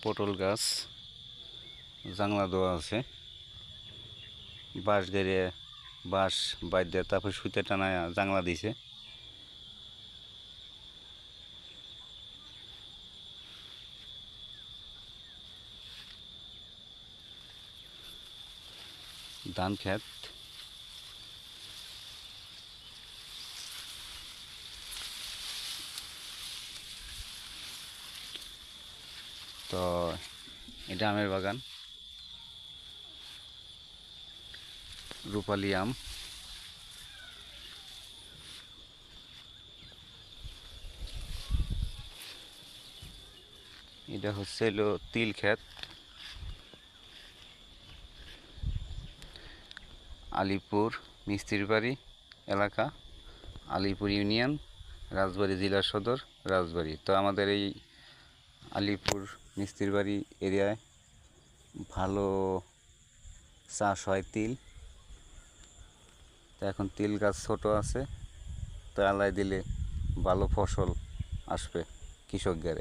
পটল গাছ জাংলা দেওয়া আছে, বাঁশ গেড়ে বাঁশ বাইদ্যা তারপর সুতে টানা জাংলা দিছে। ধান ক্ষেত, তো এটা আমের বাগান, রূপালি আম। এটা হচ্ছে তিল ক্ষেত, আলিপুর মিস্ত্রির বাড়ি এলাকা, আলিপুর ইউনিয়ন, রাজবাড়ী জেলা সদর, রাজবাড়ী। তো আমাদের এই আলিপুর মিস্ত্রির বাড়ি এরিয়ায় ভালো চাষ হয় তিল। তো এখন তিল গাছ ছোট আছে, তো আলাই দিলে ভালো ফসল আসবে কৃষকদের।